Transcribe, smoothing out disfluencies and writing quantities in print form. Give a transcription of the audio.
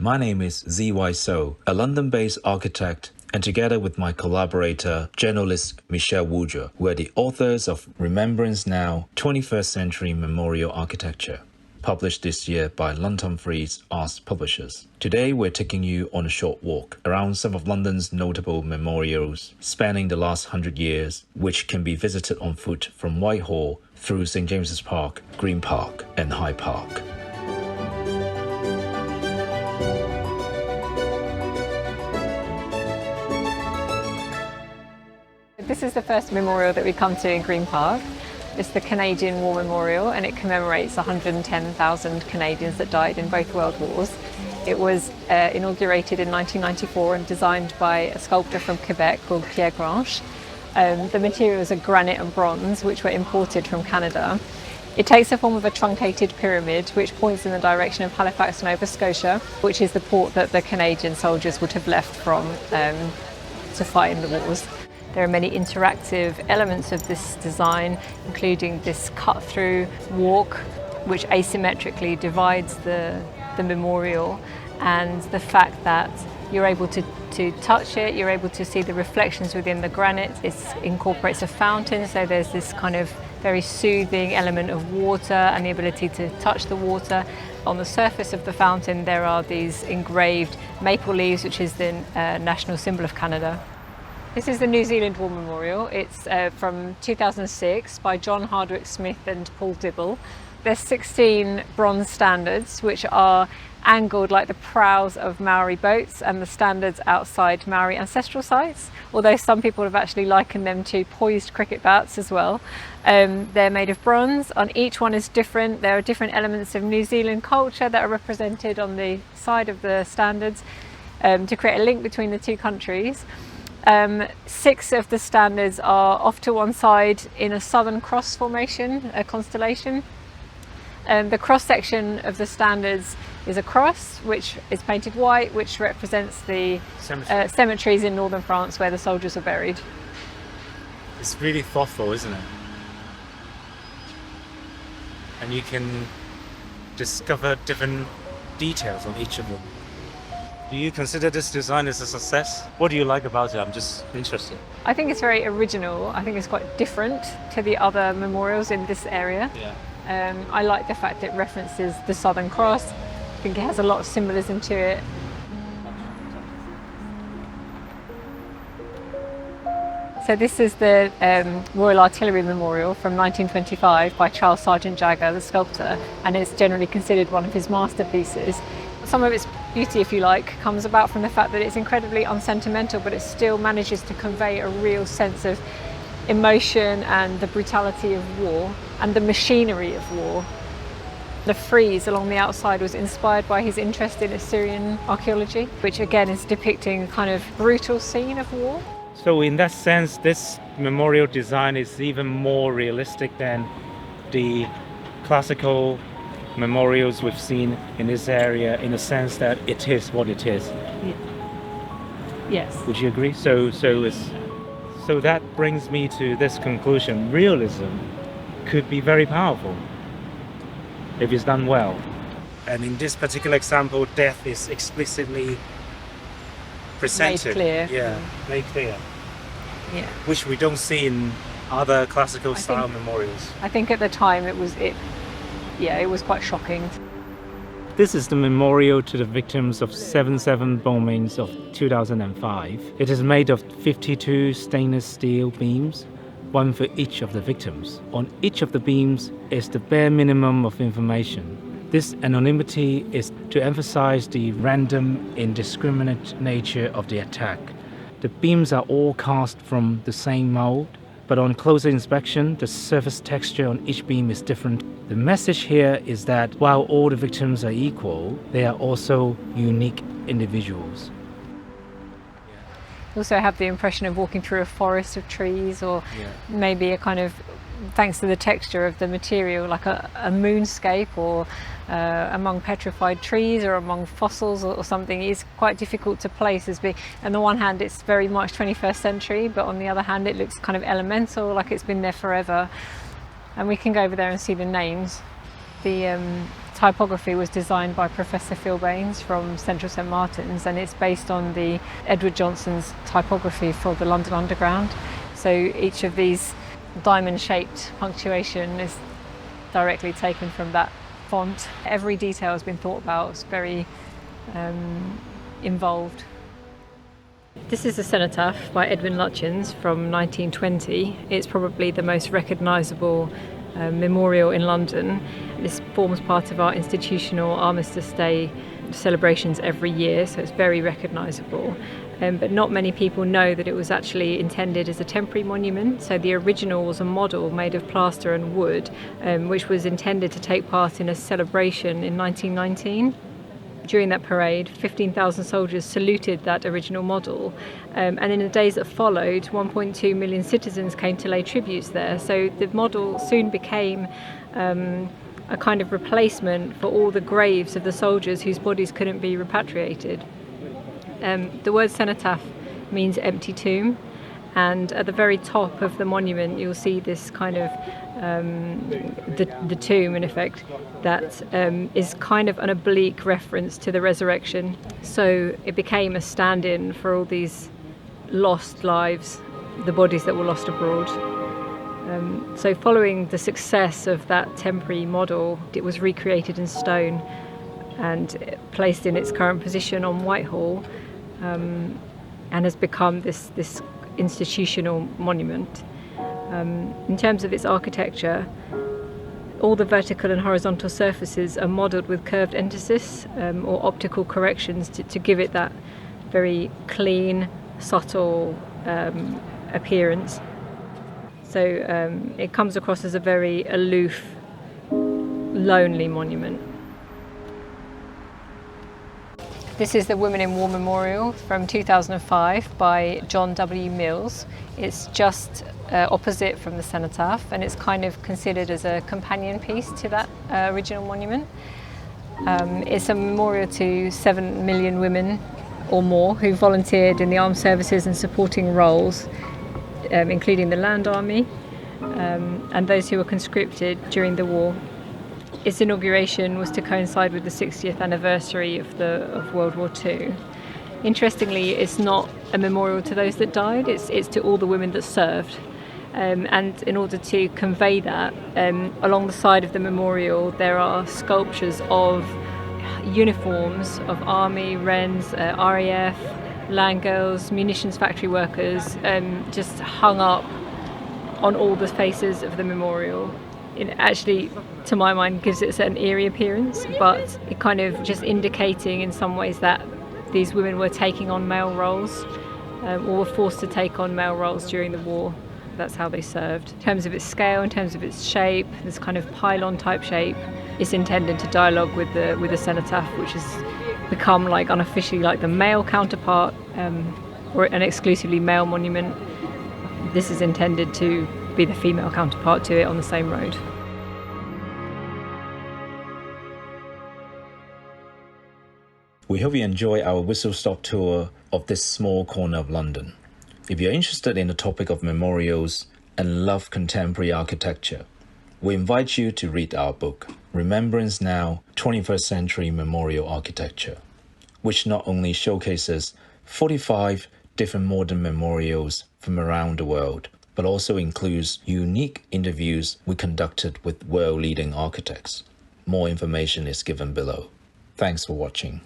My name is Tszwai, a London-based architect, and together with my collaborator, journalist Michèle Woodger, we're the authors of Remembrance Now, 21st Century Memorial Architecture, published this year by London Free's Arts Publishers. Today, we're taking you on a short walk around some of London's notable memorials spanning the last 100 years, which can be visited on foot from Whitehall through St. James's Park, Green Park, and Hyde Park. This is the first memorial that we come to in Green Park. It's the Canadian War Memorial, and it commemorates 110,000 Canadians that died in both World Wars. It was inaugurated in 1994 and designed by a sculptor from Quebec called Pierre Grange. The materials are granite and bronze, which were imported from Canada. It takes the form of a truncated pyramid, which points in the direction of Halifax, Nova Scotia, which is the port that the Canadian soldiers would have left from to fight in the wars. There are many interactive elements of this design, including this cut-through walk, which asymmetrically divides the memorial, and the fact that you're able to touch it, you're able to see the reflections within the granite. It incorporates a fountain, so there's this kind of very soothing element of water and the ability to touch the water. On the surface of the fountain, there are these engraved maple leaves, which is the national symbol of Canada. This is the New Zealand War Memorial. It's from 2006 by John Hardwick Smith and Paul Dibble. There's 16 bronze standards which are angled like the prows of Maori boats and the standards outside Maori ancestral sites, although some people have actually likened them to poised cricket bats as well. They're made of bronze. On each one is different. There are different elements of New Zealand culture that are represented on the side of the standards to create a link between the two countries. 6 of the standards are off to one side in a Southern Cross formation, a constellation. The cross section of the standards is a cross which is painted white, which represents the cemeteries in northern France where the soldiers are buried. It's really thoughtful, isn't it? And you can discover different details on each of them. Do you consider this design as a success? What do you like about it? I'm just interested. I think it's very original. I think it's quite different to the other memorials in this area. Yeah. I like the fact it references the Southern Cross. I think it has a lot of symbolism to it. So this is the Royal Artillery Memorial from 1925 by Charles Sergeant Jagger, the sculptor, and it's generally considered one of his masterpieces. Some of its beauty, if you like, comes about from the fact that it's incredibly unsentimental, but it still manages to convey a real sense of emotion and the brutality of war and the machinery of war. The frieze along the outside was inspired by his interest in Assyrian archaeology, which again is depicting a kind of brutal scene of war. So in that sense, this memorial design is even more realistic than the classical memorials we've seen in this area, in the sense that it is what it is. Yes. Would you agree? So that brings me to this conclusion. Realism could be very powerful if it's done well. And in this particular example, death is explicitly presented. Made clear. Yeah, made clear. Yeah. Which we don't see in other classical style memorials. I think at the time it was quite shocking. This is the memorial to the victims of 7/7 bombings of 2005. It is made of 52 stainless steel beams, one for each of the victims. On each of the beams is the bare minimum of information. This anonymity is to emphasize the random, indiscriminate nature of the attack. The beams are all cast from the same mold, but on closer inspection, the surface texture on each beam is different. The message here is that while all the victims are equal, they are also unique individuals. You also have the impression of walking through a forest of trees, or maybe a kind of, thanks to the texture of the material, like a moonscape, or among petrified trees or among fossils or something. Is quite difficult to place as being, on the one hand it's very much 21st century, but on the other hand it looks kind of elemental, like it's been there forever. And we can go over there and see the names. The typography was designed by Professor Phil Baines from Central St Martin's, and it's based on the Edward Johnson's typography for the London Underground. So each of these diamond-shaped punctuation is directly taken from that font. Every detail has been thought about. It's very involved. This is a cenotaph by Edwin Lutyens from 1920. It's probably the most recognisable memorial in London. This forms part of our institutional Armistice Day celebrations every year, so it's very recognisable. But not many people know that it was actually intended as a temporary monument. So the original was a model made of plaster and wood, which was intended to take part in a celebration in 1919. During that parade, 15,000 soldiers saluted that original model, and in the days that followed, 1.2 million citizens came to lay tributes there. So the model soon became a kind of replacement for all the graves of the soldiers whose bodies couldn't be repatriated. The word cenotaph means empty tomb, and at the very top of the monument you'll see this kind of the tomb, in effect, that is kind of an oblique reference to the resurrection. So it became a stand-in for all these lost lives, the bodies that were lost abroad. So following the success of that temporary model, it was recreated in stone and placed in its current position on Whitehall, and has become this institutional monument. In terms of its architecture, all the vertical and horizontal surfaces are modelled with curved entasis or optical corrections to give it that very clean, subtle appearance. So it comes across as a very aloof, lonely monument. This is the Women in War Memorial from 2005 by John W. Mills. It's just opposite from the cenotaph, and it's kind of considered as a companion piece to that original monument. It's a memorial to 7 million women or more who volunteered in the armed services and supporting roles, including the Land Army, and those who were conscripted during the war. Its inauguration was to coincide with the 60th anniversary of World War II. Interestingly, it's not a memorial to those that died, it's to all the women that served. And in order to convey that, along the side of the memorial there are sculptures of uniforms of Army, Wrens, RAF, land girls, munitions factory workers, just hung up on all the faces of the memorial. It actually, to my mind, gives it an eerie appearance, but it kind of just indicating in some ways that these women were taking on male roles, or were forced to take on male roles during the war. That's how they served. In terms of its scale, in terms of its shape, this kind of pylon type shape, it's intended to dialogue with the cenotaph, which has become like unofficially like the male counterpart, or an exclusively male monument. This is intended to be the female counterpart to it on the same road. We hope you enjoy our whistle-stop tour of this small corner of London. If you're interested in the topic of memorials and love contemporary architecture, we invite you to read our book, Remembrance Now, 21st Century Memorial Architecture, which not only showcases 45 different modern memorials from around the world, but also includes unique interviews we conducted with world-leading architects. More information is given below. Thanks for watching.